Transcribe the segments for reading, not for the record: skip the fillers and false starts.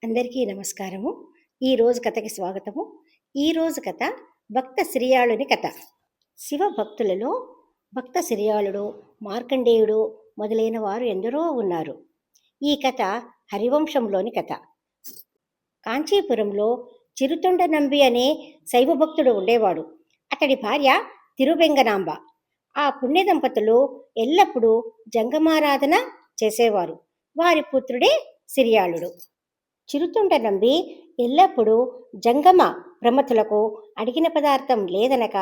అందరికీ నమస్కారము. ఈరోజు కథకి స్వాగతము. ఈరోజు కథ భక్త సిరియాళుని కథ. శివ భక్తులలో భక్త సిరియాళుడు, మార్కండేయుడు మొదలైన వారు ఎందరో ఉన్నారు. ఈ కథ హరివంశంలోని కథ. కాంచీపురంలో చిరుతొండ నంబి అనే శైవ భక్తుడు ఉండేవాడు. అతడి భార్య తిరువెంగనాంబ. ఆ పుణ్య దంపతులు ఎల్లప్పుడూ జంగమారాధన చేసేవారు. వారి పుత్రుడే సిరియాళుడు. చిరుతుండ నంబి ఎల్లప్పుడూ జంగమ ప్రమతులకు అడిగిన పదార్థం లేదనక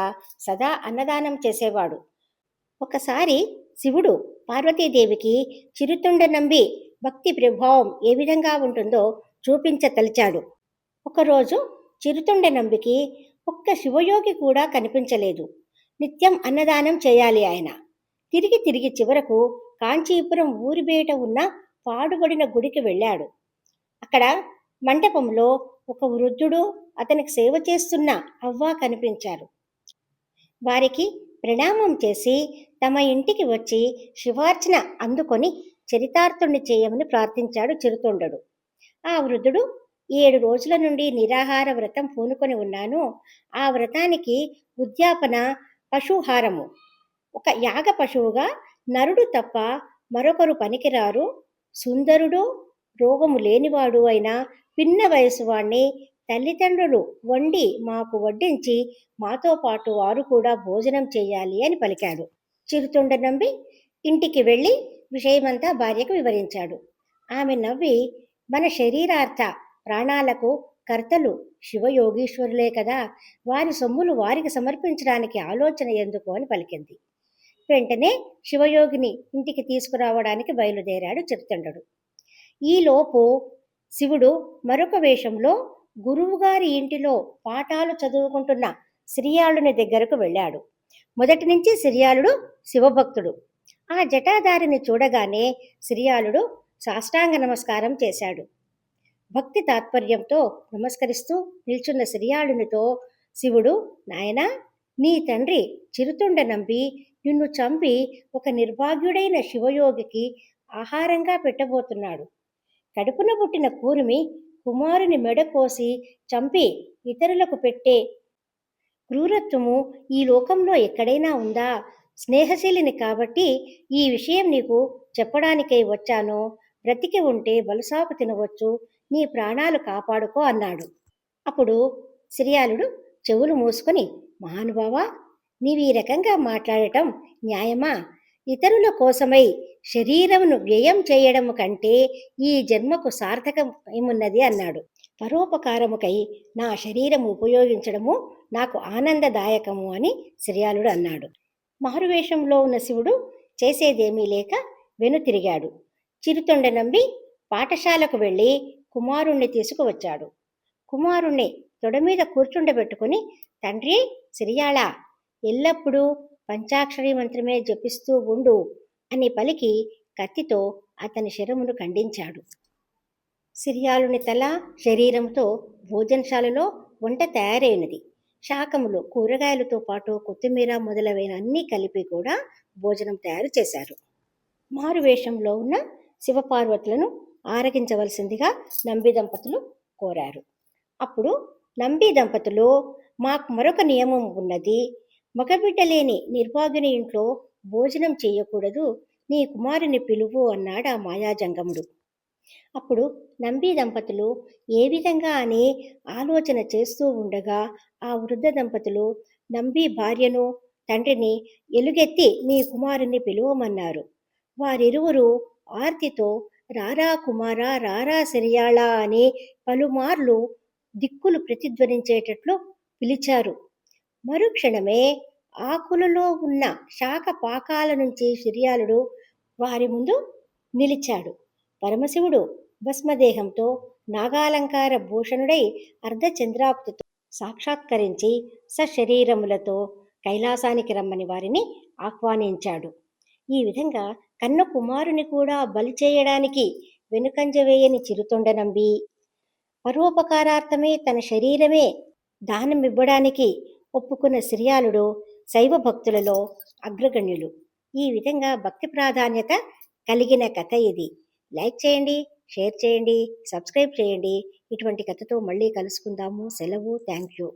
సదా అన్నదానం చేసేవాడు. ఒకసారి శివుడు పార్వతీదేవికి చిరుతుండ నంబి భక్తి ప్రభావం ఏ విధంగా ఉంటుందో చూపించతలిచాడు. ఒకరోజు చిరుతుండ నంబికి ఒక్క శివయోగి కూడా కనిపించలేదు. నిత్యం అన్నదానం చేయాలి ఆయన. తిరిగి తిరిగి చివరకు కాంచీపురం ఊరి బయట ఉన్న పాడుబడిన గుడికి వెళ్ళాడు. అక్కడ మంటపంలో ఒక వృద్ధుడు, అతనికి సేవ చేస్తున్న అవ్వ కనిపించారు. వారికి ప్రణామం చేసి తమ ఇంటికి వచ్చి శివార్చన అందుకొని చరితార్థుణ్ణి చేయమని ప్రార్థించాడు చిరుతొండడు. ఆ వృద్ధుడు, 7 రోజుల నుండి నిరాహార వ్రతం పూనుకొని ఉన్నాను. ఆ వ్రతానికి ఉద్యాపన పశుహారము. ఒక యాగ పశువుగా నరుడు తప్ప మరొకరు పనికిరారు. సుందరుడు, రోగము లేనివాడు అయిన పిన్న వయసు వాణ్ణి తల్లిదండ్రులు వండి మాకు వడ్డించి మాతో పాటు వారు కూడా భోజనం చేయాలి అని పలికాడు. చిరుతుండ నంబి ఇంటికి వెళ్ళి విషయమంతా భార్యకు వివరించాడు. ఆమె నవ్వి, మన శరీరార్థ ప్రాణాలకు కర్తలు శివయోగీశ్వరులే కదా, వారి సొమ్ములు వారికి సమర్పించడానికి ఆలోచన ఎందుకు అని పలికింది. వెంటనే శివయోగిని ఇంటికి తీసుకురావడానికి బయలుదేరాడు చిరుతుండడు. ఈలోపు శివుడు మరొక వేషంలో గురువుగారి ఇంటిలో పాఠాలు చదువుకుంటున్న సిరియాళుని దగ్గరకు వెళ్ళాడు. మొదటి నుంచి సిరియాళుడు శివభక్తుడు. ఆ జటాధారిని చూడగానే సిరియాళుడు సాష్టాంగ నమస్కారం చేశాడు. భక్తి తాత్పర్యంతో నమస్కరిస్తూ నిల్చున్న సిరియాళునితో శివుడు, నాయనా, నీ తండ్రి చిరుతుండ నంబి నిన్ను చంపి ఒక నిర్భాగ్యుడైన శివయోగికి ఆహారంగా పెట్టబోతున్నాడు. కడుపున పుట్టిన కూరిమి కుమారుని మెడ కోసి చంపి ఇతరులకు పెట్టే క్రూరత్వము ఈ లోకంలో ఎక్కడైనా ఉందా? స్నేహశీలిని కాబట్టి ఈ విషయం నీకు చెప్పడానికై వచ్చాను. బ్రతికి ఉంటే బలుసాకు తినవచ్చు, నీ ప్రాణాలు కాపాడుకో అన్నాడు. అప్పుడు సిరియాళుడు చెవులు మూసుకొని, మహానుభావా, నీవు ఈ రకంగా మాట్లాడటం న్యాయమా? ఇతరుల కోసమై శరీరమును వ్యయం చేయడం కంటే ఈ జన్మకు సార్థకం ఏమున్నది అన్నాడు. పరోపకారముకై నా శరీరము ఉపయోగించడము నాకు ఆనందదాయకము అని సిరియాళుడు అన్నాడు. మారువేషంలో ఉన్న శివుడు చేసేదేమీ లేక వెనుతిరిగాడు. చిరుతొండ నంబి పాఠశాలకు వెళ్ళి కుమారుణ్ణి తీసుకువచ్చాడు. కుమారుణ్ణి తొడమీద కూర్చుండబెట్టుకుని, తండ్రి సిరియాళ, ఎల్లప్పుడూ పంచాక్షరి మంత్రమే జపిస్తూ ఉండు అని పలికి కత్తితో అతని శిరమును ఖండించాడు. సిరియాళుని తల శరీరంతో భోజనశాలలో వంట తయారైనది. శాకములు, కూరగాయలతో పాటు కొత్తిమీర మొదలైన అన్నీ కలిపి కూడా భోజనం తయారు చేశారు. మారువేషంలో ఉన్న శివపార్వతులను ఆరగించవలసిందిగా నంబి దంపతులు కోరారు. అప్పుడు నంబి దంపతులు, మాకు మరొక నియమం ఉన్నది. మగబిడ్డ లేని నిర్భాగ్యుని ఇంట్లో భోజనం చేయకూడదు. నీ కుమారుని పిలువు అన్నాడు ఆ మాయాజంగముడు. అప్పుడు నంబి దంపతులు ఏ విధంగా అని ఆలోచన చేస్తూ ఉండగా ఆ వృద్ధ దంపతులు నంబి భార్యను, తండ్రిని ఎలుగెత్తి మీ కుమారుని పిలువమన్నారు. వారిరువురు ఆర్తితో రారా కుమారా, రారా సిరియాళ అని పలుమార్లు దిక్కులు ప్రతిధ్వనించేటట్లు పిలిచారు. మరుక్షణమే ఆకులలో ఉన్న శాఖ పాకాల నుంచి సిరియాళుడు వారి ముందు నిలిచాడు. పరమశివుడు భస్మదేహంతో నాగాలంకార భూషణుడై అర్ధచంద్రాకృతితో సాక్షాత్కరించి సశరీరములతో కైలాసానికి రమ్మని వారిని ఆహ్వానించాడు. ఈ విధంగా కన్న కుమారుని కూడా బలి చేయడానికి వెనుకంజ వేయని చిరుతొండ నంబి, పరోపకారార్థమే తన శరీరమే దానమివ్వడానికి ఒప్పుకున్న సిరియాళుడు శైవ భక్తులలో అగ్రగణ్యులు. ఈ విధంగా భక్తి ప్రాధాన్యత కలిగిన కథ ఇది. లైక్ చేయండి, షేర్ చేయండి, సబ్స్క్రైబ్ చేయండి. ఇటువంటి కథతో మళ్ళీ కలుసుకుందాము. సెలవు. Thank you.